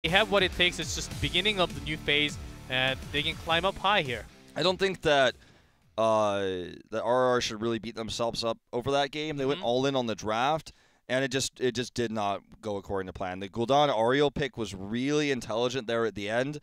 They have what it takes. It's just the beginning of the new phase, and they can climb up high here. I don't think that that RRR should really beat themselves up over that game. They went all in on the draft, and it just did not go according to plan. The Gul'dan Ariel pick was really intelligent there at the end.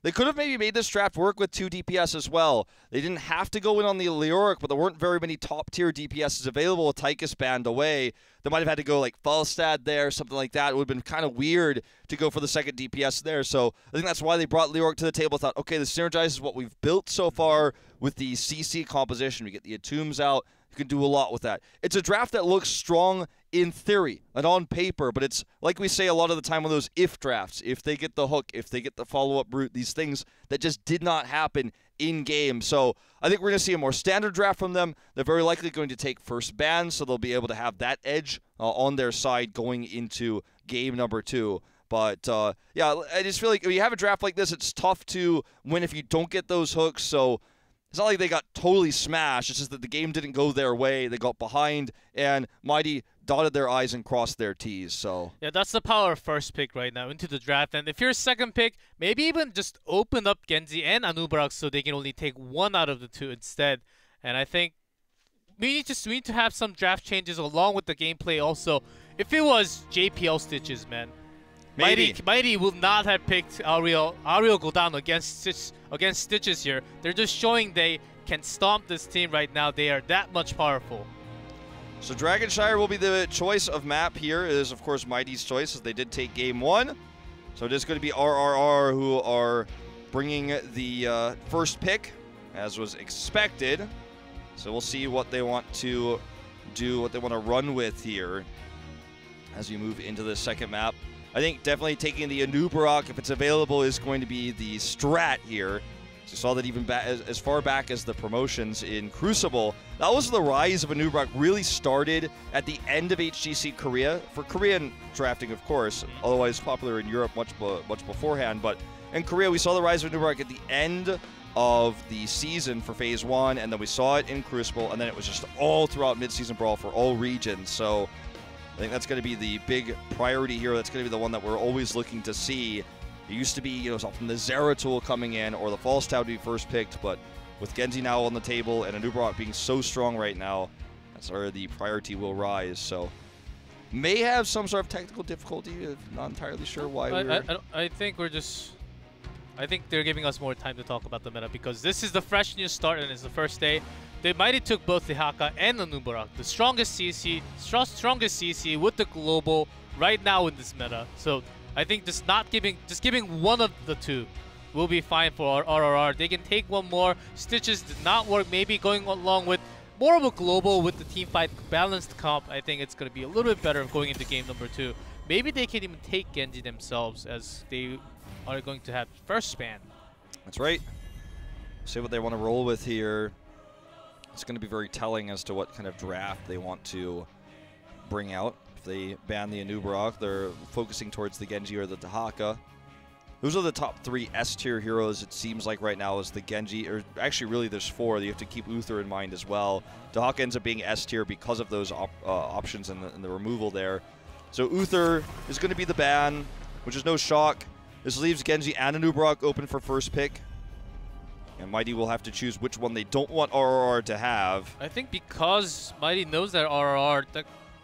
They could have maybe made this draft work with 2 DPS as well. They didn't have to go in on the Leoric, but there weren't very many top-tier DPSs available with Tychus banned away. They might have had to go like Falstad there, something like that. It would have been kind of weird to go for the second DPS there. So I think that's why they brought Leoric to the table. Thought, okay, this synergizes what we've built so far with the CC composition. We get the Atombs out. You can do a lot with that. It's a draft that looks strong in theory and on paper, but it's like we say a lot of the time on those if drafts. If they get the hook, if they get the follow-up route, these things that just did not happen in-game. So I think we're going to see a more standard draft from them. They're very likely going to take first ban, so they'll be able to have that edge on their side going into game number 2. But, yeah, I just feel like when you have a draft like this, it's tough to win if you don't get those hooks. So it's not like they got totally smashed. It's just that the game didn't go their way. They got behind, and Mighty dotted their I's and crossed their T's. So yeah, that's the power of first pick right now into the draft. And if you're second pick, maybe even just open up Genji and Anubarak so they can only take one out of the 2 instead. And I think we need to have some draft changes along with the gameplay also. If it was JPL Stitches, man, Mighty will not have picked Ariel Gul'dan against Stitches here. They're just showing they can stomp this team right now. They are that much powerful. So Dragonshire will be the choice of map here. It is, of course, Mighty's choice, as they did take game 1. So it is going to be RRR who are bringing the first pick, as was expected. So we'll see what they want to do, what they want to run with here as you move into the second map. I think definitely taking the Anubarak, if it's available, is going to be the strat here. So you saw that even as far back as the promotions in Crucible, that was the rise of Anubarak really started at the end of HGC Korea, for Korean drafting, of course, otherwise popular in Europe much beforehand. But in Korea, we saw the rise of Anubarak at the end of the season for Phase 1, and then we saw it in Crucible, and then it was just all throughout Mid-Season Brawl for all regions. So I think that's going to be the big priority here. That's going to be the one that we're always looking to see. It used to be, you know, something the Zeratul coming in or the Falstad to be first picked, but with Genji now on the table and Anubarak being so strong right now, that's where the priority will rise. So may have some sort of technical difficulty. Not entirely sure why. I think they're giving us more time to talk about the meta because this is the fresh new start and it's the first day. They Mighty took both the Haka and the Anubarak, the strongest CC with the global right now in this meta. So I think just giving one of the 2 will be fine for RRR. They can take one more. Stitches did not work. Maybe going along with more of a global with the team fight balanced comp, I think it's going to be a little bit better going into game number 2. Maybe they can even take Genji themselves as they are going to have first span. That's right. See what they want to roll with here. It's going to be very telling as to what kind of draft they want to bring out. If they ban the Anubarak, they're focusing towards the Genji or the Dahaka. Those are the top 3 S-tier heroes, it seems like right now, is the Genji, or actually really there's 4. You have to keep Uther in mind as well. Dahaka ends up being S-tier because of those options and the removal there. So Uther is going to be the ban, which is no shock. This leaves Genji and Anubarak open for first pick. And Mighty will have to choose which one they don't want RRR to have. I think because Mighty knows that RRR,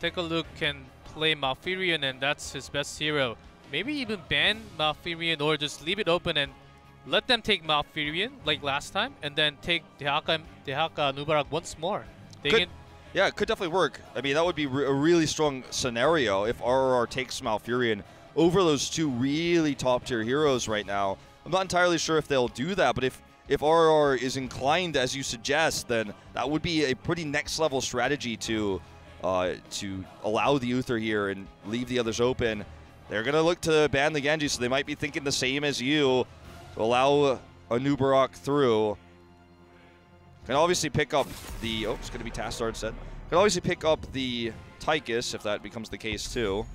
Tekaluk can play Malfurion and that's his best hero. Maybe even ban Malfurion or just leave it open and let them take Malfurion like last time and then take Dehaka Anubarak once more. Yeah, it could definitely work. I mean, that would be a really strong scenario if RRR takes Malfurion over those 2 really top-tier heroes right now. I'm not entirely sure if they'll do that, but if RRR is inclined, as you suggest, then that would be a pretty next-level strategy to allow the Uther here and leave the others open. They're going to look to ban the Genji, so they might be thinking the same as you to allow Anubarak through. Can obviously pick up the... Oh, it's going to be Tastar instead. Can obviously pick up the Tychus, if that becomes the case, too.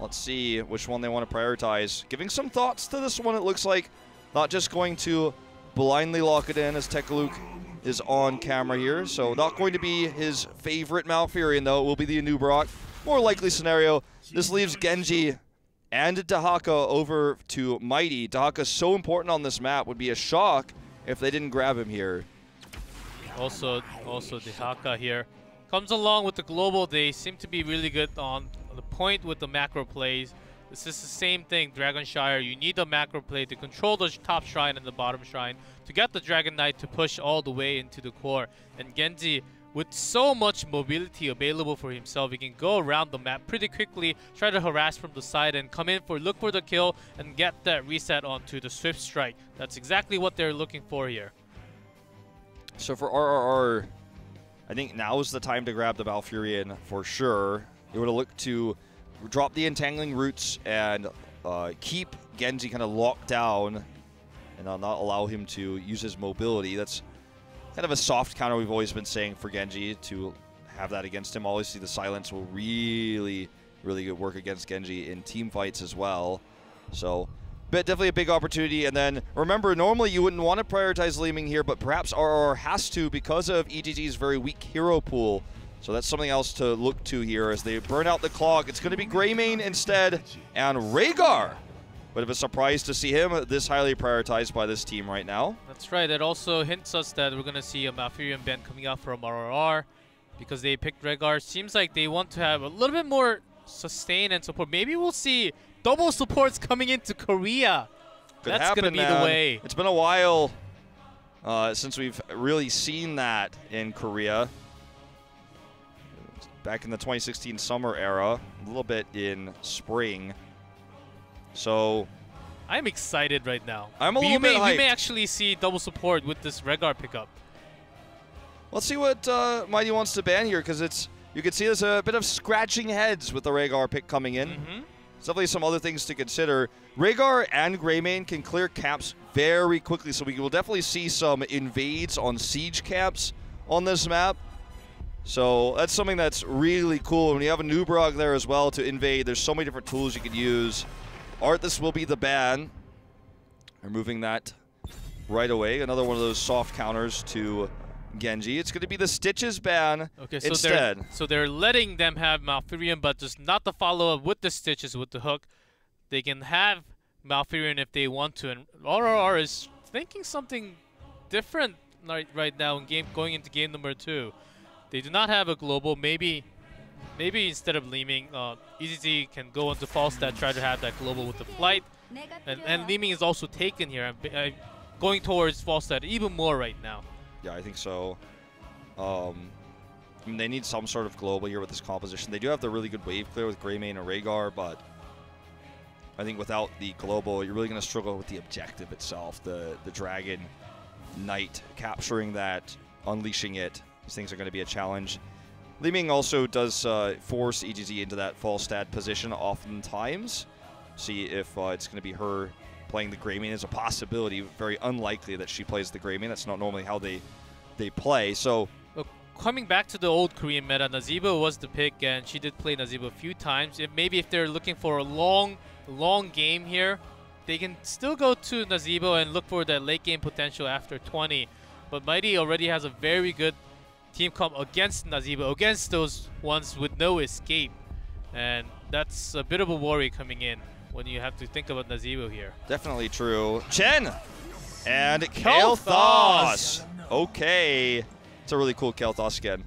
Let's see which one they want to prioritize. Giving some thoughts to this one, it looks like. Not just going to blindly lock it in as Tekaluk is on camera here. So not going to be his favorite Malfurion, though. It will be the Anubarak. More likely scenario. This leaves Genji and Dahaka over to Mighty. Dahaka's so important on this map. Would be a shock if they didn't grab him here. Also Dahaka here comes along with the global. They seem to be really good on the point with the macro plays. This is the same thing, Dragonshire. You need the macro play to control the top shrine and the bottom shrine to get the Dragon Knight to push all the way into the core. And Genji, with so much mobility available for himself, he can go around the map pretty quickly, try to harass from the side and come in for look for the kill and get that reset onto the Swift Strike. That's exactly what they're looking for here. So for RRR, I think now is the time to grab the Valfurion for sure. It would have looked to drop the entangling roots and keep Genji kind of locked down and not allow him to use his mobility. That's kind of a soft counter we've always been saying for Genji, to have that against him. Obviously, the silence will really good work against Genji in team fights as well. So, but definitely a big opportunity. And then remember, normally you wouldn't want to prioritize Leeming here, but perhaps RR has to because of EGG's very weak hero pool. So that's something else to look to here as they burn out the clock. It's going to be Greymane instead, and Rhaegar. Bit of a surprise to see him this highly prioritized by this team right now. That's right. It also hints us that we're going to see a Malfurion ban coming out from RRR because they picked Rhaegar. Seems like they want to have a little bit more sustain and support. Maybe we'll see double supports coming into Korea. That's going to be the way. It's been a while since we've really seen that in Korea. Back in the 2016 summer era, a little bit in spring. So I'm excited right now. I'm a little bit hyped. We may actually see double support with this Rhaegar pickup. Let's see what Mighty wants to ban here, because you can see there's a bit of scratching heads with the Rhaegar pick coming in. There's definitely some other things to consider. Rhaegar and Greymane can clear camps very quickly, so we will definitely see some invades on siege camps on this map. So that's something that's really cool. When you have a Nubrog there as well to invade, there's so many different tools you can use. Arthas will be the ban. Removing that right away. Another one of those soft counters to Genji. It's going to be the Stitches ban instead. So they're letting them have Malfurion, but just not the follow-up with the Stitches with the hook. They can have Malfurion if they want to. And RRR is thinking something different right now in going into game number 2. They do not have a global. Maybe instead of Leeming, EZZ can go into Falstad, try to have that global with the flight. And Leeming is also taken here. I'm going towards Falstad even more right now. Yeah, I think so. I mean, they need some sort of global here with this composition. They do have the really good wave clear with Greymane and Rhaegar, but I think without the global, you're really going to struggle with the objective itself. The Dragon Knight, capturing that, unleashing it. These things are going to be a challenge. Leeming also does force EGZ into that Falstad position oftentimes. See if it's going to be her playing the Greymane is a possibility. Very unlikely that she plays the Greymane. That's not normally how they play. So coming back to the old Korean meta, Nazeebo was the pick, and she did play Nazeebo a few times. Maybe if they're looking for a long game here, they can still go to Nazeebo and look for that late game potential after 20. But Mighty already has a very good team comp against Nazeebo, against those ones with no escape. And that's a bit of a worry coming in when you have to think about Nazeebo here. Definitely true. Chen and Kael'thas. Okay. It's a really cool Kael'thas skin.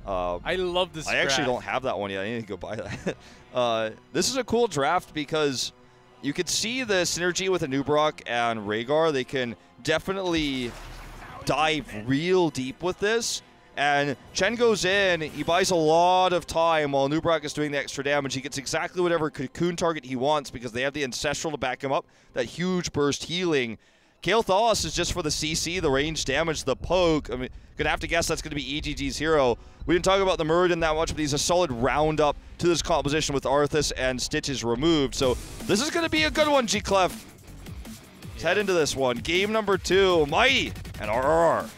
I love this draft. Actually don't have that one yet. I need to go buy that. This is a cool draft because you could see the synergy with Anub'arak and Rhaegar. They can definitely dive real deep with this. And Chen goes in, he buys a lot of time while Anub'arak is doing the extra damage. He gets exactly whatever cocoon target he wants because they have the Ancestral to back him up. That huge burst healing. Kael'thas is just for the CC, the range damage, the poke. I mean, gonna have to guess that's gonna be EGG's hero. We didn't talk about the Muradin that much, but he's a solid roundup to this composition with Arthas and Stitches removed. So this is gonna be a good one, G-Clef. Let's head into this one. Game number 2, Mighty and RRR.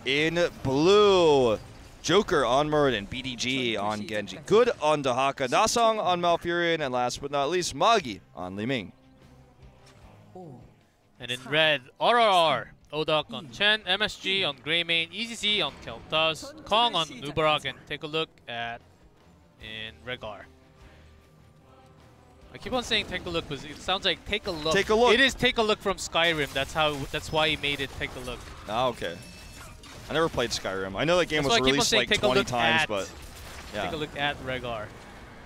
in blue. Joker on Muradin, BDG on Genji. Good on Dahaka, Nasong on Malfurion, and last but not least, Magi on Li Ming. And in red, RRR, Odak on Chen, MSG on Greymane, EZC on Kel'Thuz, Kong on Nubarak, and take a look at in Regar. I keep on saying take a look because it sounds like take a look. Take a look. It is take a look from Skyrim. That's why he made it take a look. Ah, okay. I never played Skyrim. I know that game was released like 20 times, but yeah. Take a look at Regar.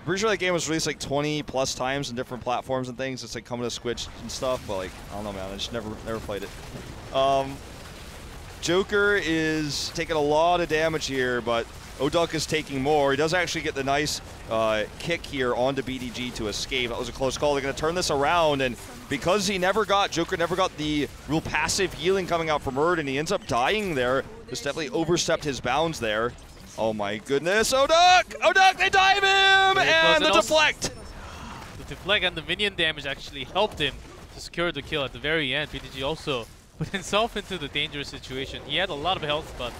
Pretty sure that game was released like 20 plus times in different platforms and things. It's like coming to Switch and stuff, but like I don't know, man. I just never played it. Joker is taking a lot of damage here, but Oduck is taking more. He does actually get the nice kick here onto BDG to escape. That was a close call. They're going to turn this around, and because Joker never got the real passive healing coming out from Erd, and he ends up dying there. Just definitely overstepped his bounds there. Oh my goodness, Oduck! Oduck, they dive him! And the deflect! The deflect and the minion damage actually helped him to secure the kill at the very end. BDG also put himself into the dangerous situation. He had a lot of health, but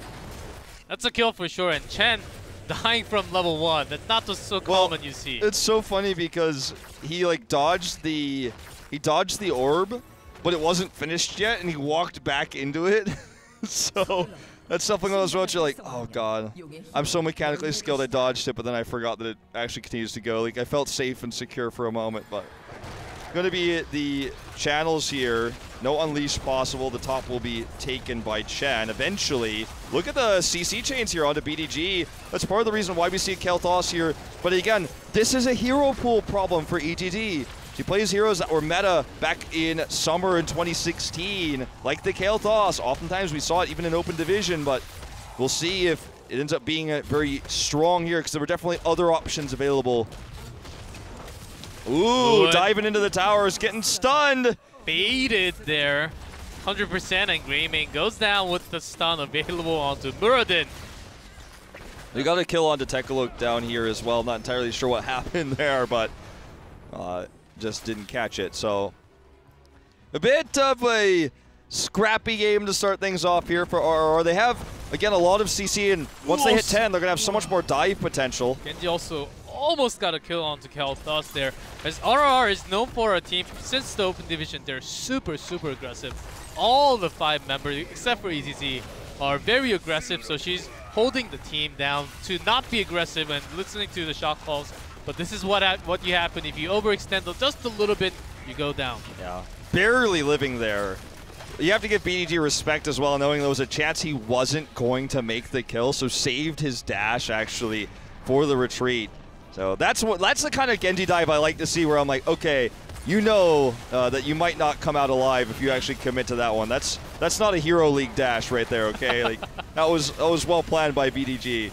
that's a kill for sure. And Chen dying from level 1. That's not just so common you see. It's so funny because he like dodged the orb, but it wasn't finished yet, and he walked back into it. So that's something on those roads you're like, oh god, I'm so mechanically skilled I dodged it, but then I forgot that it actually continues to go. Like I felt safe and secure for a moment, but going to be the channels here. No unleash possible. The top will be taken by Chen. Eventually, look at the CC chains here onto BDG. That's part of the reason why we see Kel'Thuz here. But again, this is a hero pool problem for EGD. He plays heroes that were meta back in summer in 2016, like the Kel'Thuz. Oftentimes we saw it even in open division, but we'll see if it ends up being very strong here, because there were definitely other options available. Ooh, good. Diving into the towers, getting stunned. Baited there, 100%, and Greymane goes down with the stun available onto Muradin. We got a kill onto Tekalook down here as well. Not entirely sure what happened there, but just didn't catch it. So a bit of a scrappy game to start things off here for RRR. They have, again, a lot of CC, and once they hit 10, they're going to have so much more dive potential. Genji also almost got a kill onto Kel'Thuz there, as RRR is known for a team, since the open division, they're super aggressive. All the 5 members, except for EZC, are very aggressive, so she's holding the team down to not be aggressive and listening to the shot calls. But this is what you happen if you overextend just a little bit, you go down. Yeah, barely living there. You have to give BDG respect as well, knowing there was a chance he wasn't going to make the kill, so saved his dash actually for the retreat. So that's the kind of Genji dive I like to see, where I'm like, okay, you know that you might not come out alive if you actually commit to that one. That's not a Hero League dash right there, okay? Like that was well planned by BDG.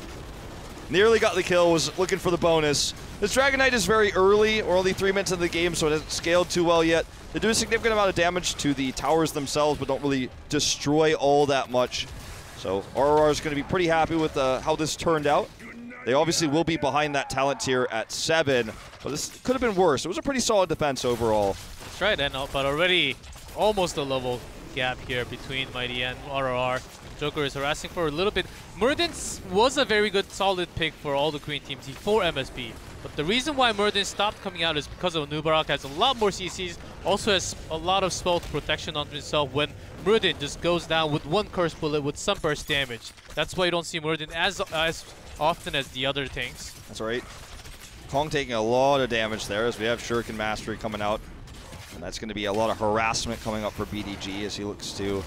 Nearly got the kill, was looking for the bonus. This Dragon Knight is very early. We're only 3 minutes into the game, so it hasn't scaled too well yet. They do a significant amount of damage to the towers themselves, but don't really destroy all that much. So RRR is going to be pretty happy with how this turned out. They obviously will be behind that talent tier at 7, but this could have been worse. It was a pretty solid defense overall. That's right, but already almost a level gap here between Mighty and RRR. Joker is harassing for a little bit. Muradin was a very good, solid pick for all the Korean teams for MSP. But the reason why Muradin stopped coming out is because of Nubarak has a lot more CCs, also has a lot of spell protection on himself when Muradin just goes down with 1 curse bullet with some burst damage. That's why you don't see Muradin as often as the other things. That's right. Kong taking a lot of damage there as we have Shuriken Mastery coming out. And that's going to be a lot of harassment coming up for BDG as he looks to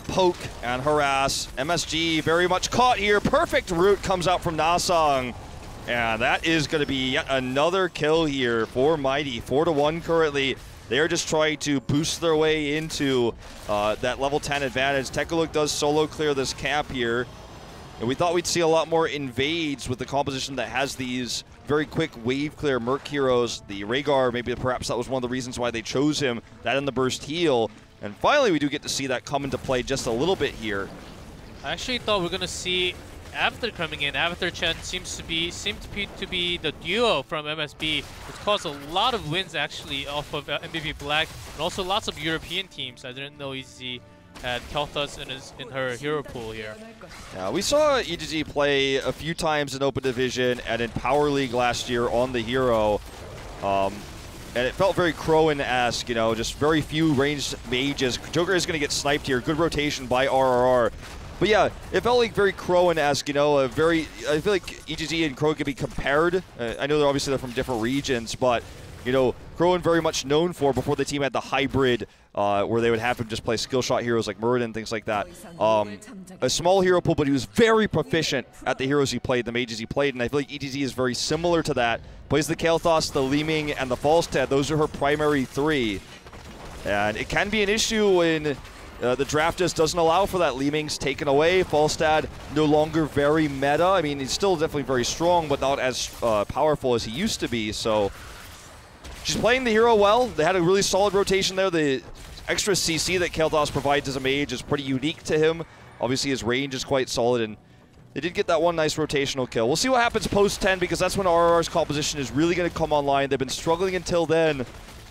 poke and harass. MSG very much caught here. Perfect root comes out from Nasong. And that is going to be yet another kill here for Mighty. 4-1 currently. They are just trying to boost their way into that level 10 advantage. Tekalook does solo clear this camp here. And we thought we'd see a lot more invades with the composition that has these very quick wave clear Merc heroes. The Rhaegar, maybe perhaps that was one of the reasons why they chose him. That and the burst heal. And finally we do get to see that come into play just a little bit here. I actually thought we were going to see Avatar coming in. Avatar Chen seemed to be the duo from MSB, which caused a lot of wins actually off of MVP Black, and also lots of European teams. I didn't know EZ had Kel'Thuz in her hero pool here. Yeah, we saw HGC play a few times in Open Division and in Power League last year on the hero. And it felt very Crowan-esque, you know, just very few ranged mages. Joker is going to get sniped here. Good rotation by RRR. But yeah, it felt like very Crowan-esque, you know, I feel like HGC and Crowan could be compared. I know they're from different regions, but, you know, Crowan very much known for before the team had the hybrid where they would have him just play skill shot heroes like Muradin and things like that. A small hero pool, but he was very proficient at the heroes he played, the mages he played, and I feel like ETZ is very similar to that. Plays the Kael'thas, the Li Ming, and the Falstad. Those are her primary three. And it can be an issue when the draft just doesn't allow for that. Li Ming's taken away. Falstad no longer very meta. I mean, he's still definitely very strong, but not as powerful as he used to be. So she's playing the hero well. They had a really solid rotation there. The extra CC that Kael'thas provides as a mage is pretty unique to him. Obviously, his range is quite solid, and they did get that one nice rotational kill. We'll see what happens post-10, because that's when RRR's composition is really going to come online. They've been struggling until then,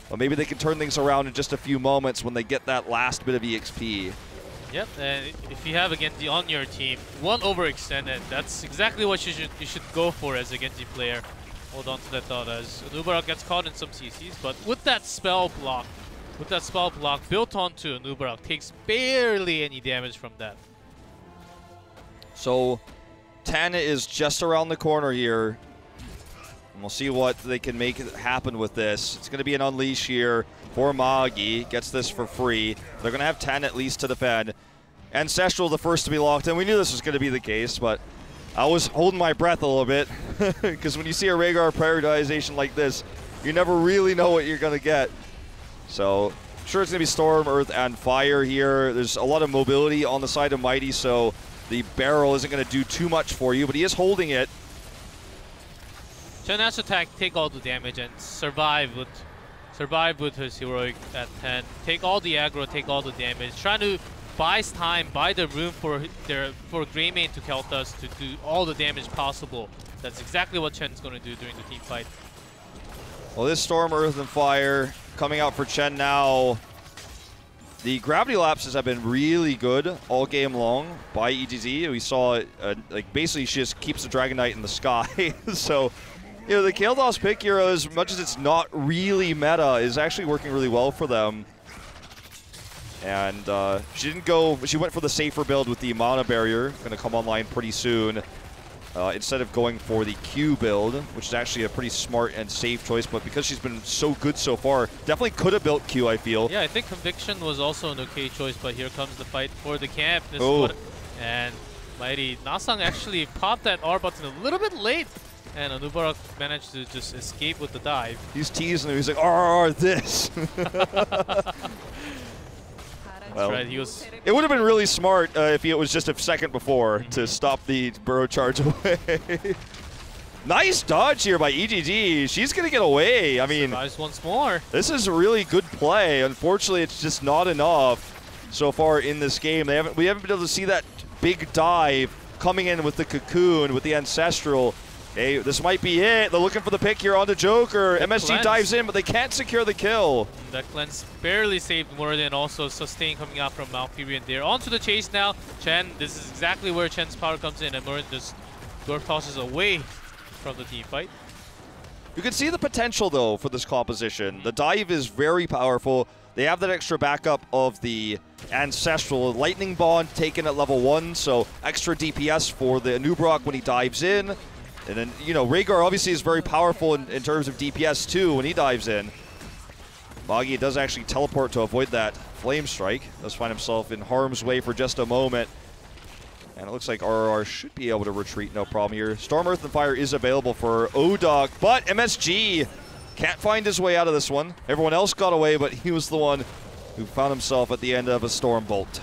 but maybe they can turn things around in just a few moments when they get that last bit of EXP. Yep, and if you have a Genji on your team, one overextended, that's exactly what you should go for as a Genji player. Hold on to that thought as Anubarak gets caught in some CCs, but with that spell block built onto Anubarak, takes barely any damage from that. So 10 is just around the corner here. And we'll see what they can make happen with this. It's going to be an unleash here for Magi. Gets this for free. They're going to have 10 at least to defend. Ancestral the first to be locked in. We knew this was going to be the case, but I was holding my breath a little bit. Because when you see a Rhaegar prioritization like this, you never really know what you're going to get. So I'm sure it's going to be Storm, Earth, and Fire here. There's a lot of mobility on the side of Mighty, so the barrel isn't going to do too much for you, but he is holding it. Chen has to take all the damage and survive with his heroic at 10. Take all the aggro, take all the damage. Trying to buy time, buy the room for Greymane to Kael'thas to do all the damage possible. That's exactly what Chen's going to do during the team fight. Well, this Storm, Earth, and Fire coming out for Chen now. The gravity lapses have been really good all game long by EGZ. We saw like basically she just keeps the Dragon Knight in the sky. So, you know, the Kael'thas pick hero, as much as it's not really meta, is actually working really well for them. And she went for the safer build with the mana barrier, going to come online pretty soon. Instead of going for the Q build, which is actually a pretty smart and safe choice, but because she's been so good so far, definitely could have built Q, I feel. Yeah, I think Conviction was also an okay choice, but here comes the fight for the camp. And Mighty Nasang actually popped that R button a little bit late, and Anubarak managed to just escape with the dive. He's teasing him, he's like, RR this! Well, right. It would have been really smart if it was just a second before to stop the burrow charge away. Nice dodge here by EGG. She's going to get away. I mean, survives once more. This is a really good play. Unfortunately, it's just not enough so far in this game. We haven't been able to see that big dive coming in with the cocoon, with the ancestral. Hey, this might be it. They're looking for the pick here on the Joker. MSG dives in, but they can't secure the kill. That cleanse barely saved Muradin, also sustain coming out from Malfurion there. On to the chase now. Chen, this is exactly where Chen's power comes in, and Muradin just dwarf tosses away from the team fight. You can see the potential, though, for this composition. The dive is very powerful. They have that extra backup of the Ancestral Lightning Bond taken at level 1, so extra DPS for the Anubarak when he dives in. And then, you know, Rhaegar obviously is very powerful in terms of DPS too when he dives in. Magi does actually teleport to avoid that Flame Strike. Does find himself in harm's way for just a moment. And it looks like RRR should be able to retreat, no problem here. Storm, Earth, and Fire is available for Odok, but MSG can't find his way out of this one. Everyone else got away, but he was the one who found himself at the end of a Storm Bolt.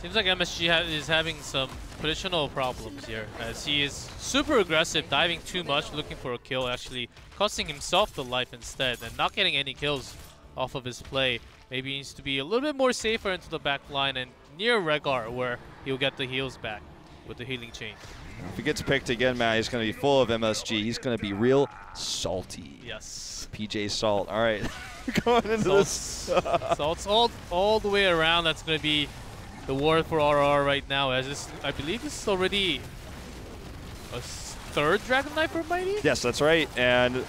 Seems like MSG is having some positional problems here, as he is super aggressive, diving too much, looking for a kill, actually costing himself the life instead, and not getting any kills off of his play. Maybe he needs to be a little bit more safer into the back line and near Rhaegar, where he'll get the heals back. with the healing chain. If he gets picked again, man, he's going to be full of MSG. He's going to be real salty. Yes. PJ Salt. All right. Going into this. Salt's all the way around. That's going to be the war for RR right now. As this, I believe this is already a third Dragon Knight for Mighty? Yes, that's right. And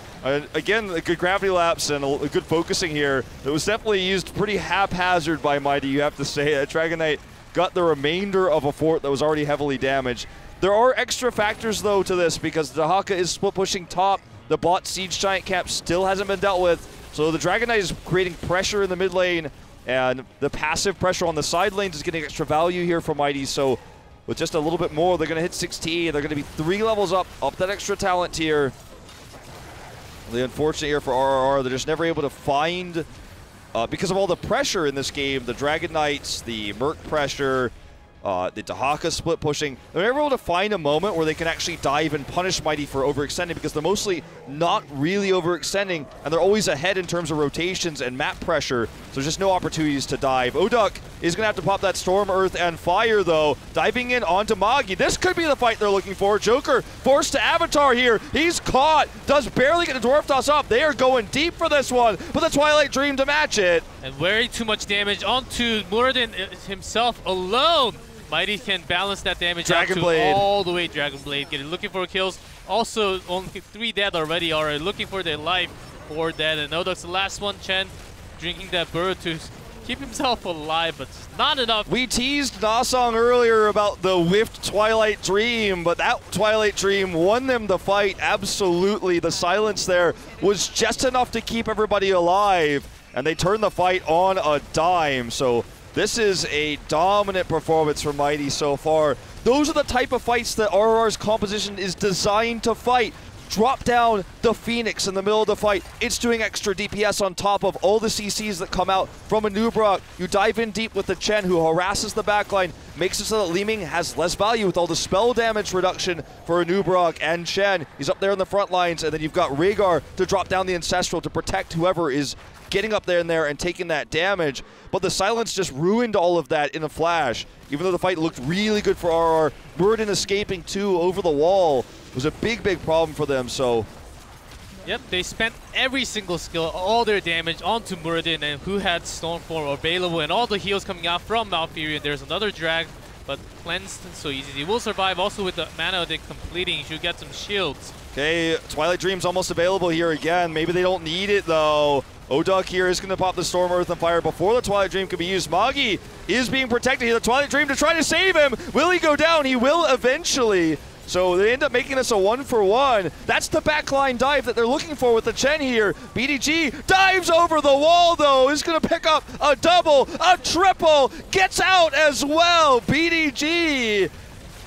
again, a good gravity lapse and a good focusing here. It was definitely used pretty haphazard by Mighty, you have to say. Dragon Knight got the remainder of a fort that was already heavily damaged. There are extra factors, though, to this because the Haka is split pushing top. The bot Siege Giant camp still hasn't been dealt with. So the Dragon Knight is creating pressure in the mid lane, and the passive pressure on the side lanes is getting extra value here for Mighty. So with just a little bit more, they're going to hit 16. They're going to be 3 levels up that extra talent tier. The unfortunate here for RRR, they're just never able to find, because of all the pressure in this game, the Dragon Knights, the Merc pressure, the Dahaka split pushing, they're never able to find a moment where they can actually dive and punish Mighty for overextending because they're mostly not really overextending and they're always ahead in terms of rotations and map pressure, so there's just no opportunities to dive. Oduk is going to have to pop that Storm, Earth, and Fire though, diving in onto Magi. This could be the fight they're looking for. Joker forced to Avatar here. He's caught, does barely get the Dwarf Toss up. They are going deep for this one, but the Twilight Dream to match it. And way too much damage onto Muradin himself alone. Mighty can balance that damage out to all the way. Dragon Blade getting looking for kills. Also, only 3 dead already. Looking for their life. 4 dead, and Oduk's the last one. Chen drinking that bird to keep himself alive, but not enough. We teased Nasong earlier about the whiffed Twilight Dream, but that Twilight Dream won them the fight. Absolutely, the silence there was just enough to keep everybody alive, and they turned the fight on a dime. So this is a dominant performance from Mighty so far. Those are the type of fights that RRR's composition is designed to fight. Drop down the Phoenix in the middle of the fight. It's doing extra DPS on top of all the CCs that come out from a Nubrok. You dive in deep with the Chen, who harasses the backline, makes it so that Li Ming has less value with all the spell damage reduction for a Nubrok and Chen. He's up there in the front lines, and then you've got Rhaegar to drop down the Ancestral to protect whoever is getting up there and taking that damage. But the silence just ruined all of that in a flash. Even though the fight looked really good for RR, Muradin escaping too over the wall was a big, big problem for them. So yep, they spent every single skill, all their damage onto Muradin, and who had Stormform available, and all the heals coming out from Malfurion. There's another drag, but cleansed so easy. He will survive also with the mana they completing. He should get some shields. Okay, Twilight Dream's almost available here again. Maybe they don't need it though. Oduk here is going to pop the Storm, Earth, and Fire before the Twilight Dream can be used. Magi is being protected here. The Twilight Dream to try to save him. Will he go down? He will eventually. So they end up making this a 1-for-1. That's the backline dive that they're looking for with the Chen here. BDG dives over the wall though. Is going to pick up a double, a triple, gets out as well. BDG,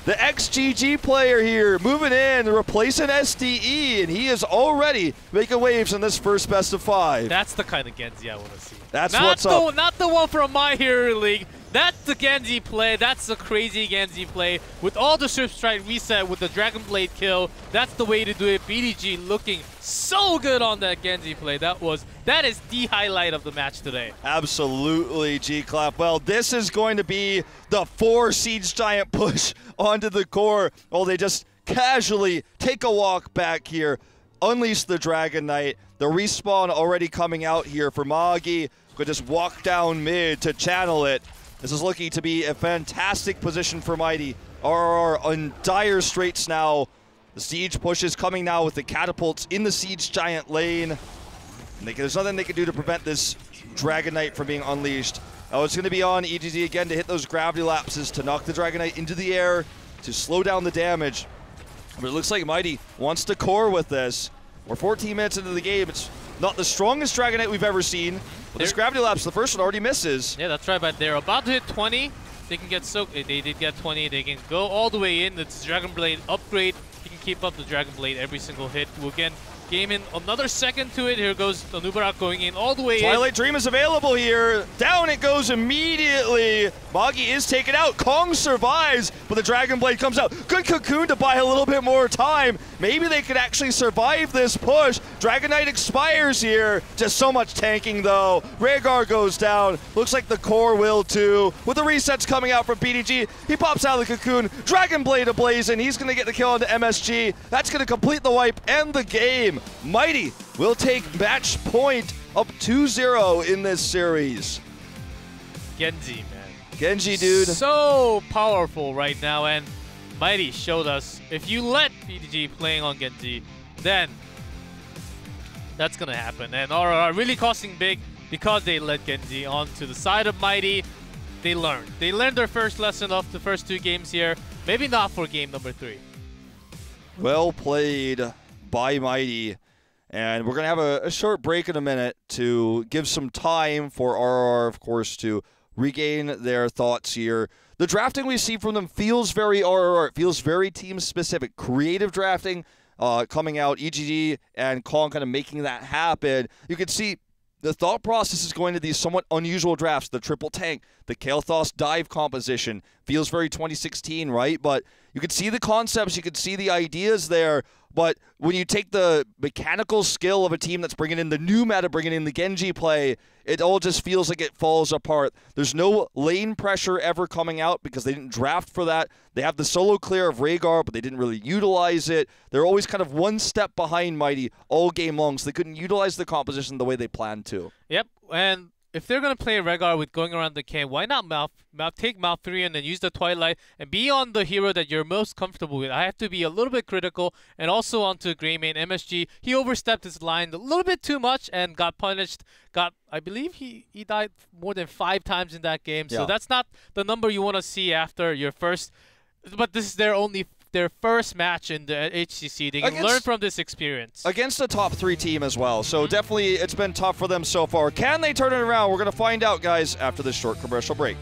the XGG player here, moving in, replacing SDE, and he is already making waves in this first best of 5. That's the kind of Genji I want to see. That's what's up. Not the one from My Hero League. That's the Genji play. That's the crazy Genji play. With all the Swift Strike reset with the Dragon Blade kill, that's the way to do it. BDG looking so good on that Genji play. That is the highlight of the match today. Absolutely, G-Clap. Well, this is going to be the 4 Siege Giant push onto the core. Oh, they just casually take a walk back here, unleash the Dragon Knight. The respawn already coming out here for Magi. Could just walk down mid to channel it. This is looking to be a fantastic position for Mighty. RRR in dire straits now. The Siege push is coming now with the catapults in the Siege Giant lane. And there's nothing they can do to prevent this Dragon Knight from being unleashed. Oh, it's going to be on HGC again to hit those gravity lapses to knock the Dragon Knight into the air to slow down the damage. But it looks like Mighty wants to core with this. We're 14 minutes into the game. It's not the strongest Dragon Knight we've ever seen. But this gravity lapse, the first one already misses. Yeah, that's right, but they're about to hit 20. They can get soaked. They did get 20. They can go all the way in. It's Dragon Blade upgrade. He can keep up the Dragon Blade every single hit. We'll again game in another second to it. Here goes the Nubarak going in all the way Twilight in. Dream is available here. Down it goes immediately. Magi is taken out. Kong survives, but the Dragon Blade comes out. Good Cocoon to buy a little bit more time. Maybe they could actually survive this push. Dragon Knight expires here. Just so much tanking though. Rhaegar goes down. Looks like the core will too. With the resets coming out from PDG, he pops out of the Cocoon. Dragon Blade ablaze, and he's going to get the kill onto MSG. That's going to complete the wipe and the game. Mighty will take match point up 2-0 in this series. Genji, man. Genji, dude. So powerful right now, and Mighty showed us if you let PDG playing on Genji, then that's going to happen. And RRR really costing big because they let Genji onto the side of Mighty. They learned. They learned their first lesson of the first 2 games here. Maybe not for game number 3. Well played by Mighty. And we're going to have a short break in a minute to give some time for RRR, of course, to regain their thoughts here. The drafting we see from them feels very RRR. It feels very team-specific. Creative drafting coming out. EGG and Kong kind of making that happen. You can see the thought process is going to these somewhat unusual drafts. The triple tank, the Kael'thas dive composition feels very 2016, right? But you can see the concepts, you can see the ideas there. But when you take the mechanical skill of a team that's bringing in the new meta, bringing in the Genji play, it all just feels like it falls apart. There's no lane pressure ever coming out because they didn't draft for that. They have the solo clear of Rhaegar, but they didn't really utilize it. They're always kind of one step behind Mighty all game long, so they couldn't utilize the composition the way they planned to. Yep, and if they're going to play Rhaegar with going around the camp, why not take Malfurion and use the Twilight and be on the hero that you're most comfortable with? I have to be a little bit critical, and also onto Greymane MSG. He overstepped his line a little bit too much and got punished. I believe he died more than 5 times in that game, so that's not the number you want to see after your first. But this is their first match in the HGC. They can learn from this experience. Against a top 3 team as well. So definitely it's been tough for them so far. Can they turn it around? We're going to find out, guys, after this short commercial break.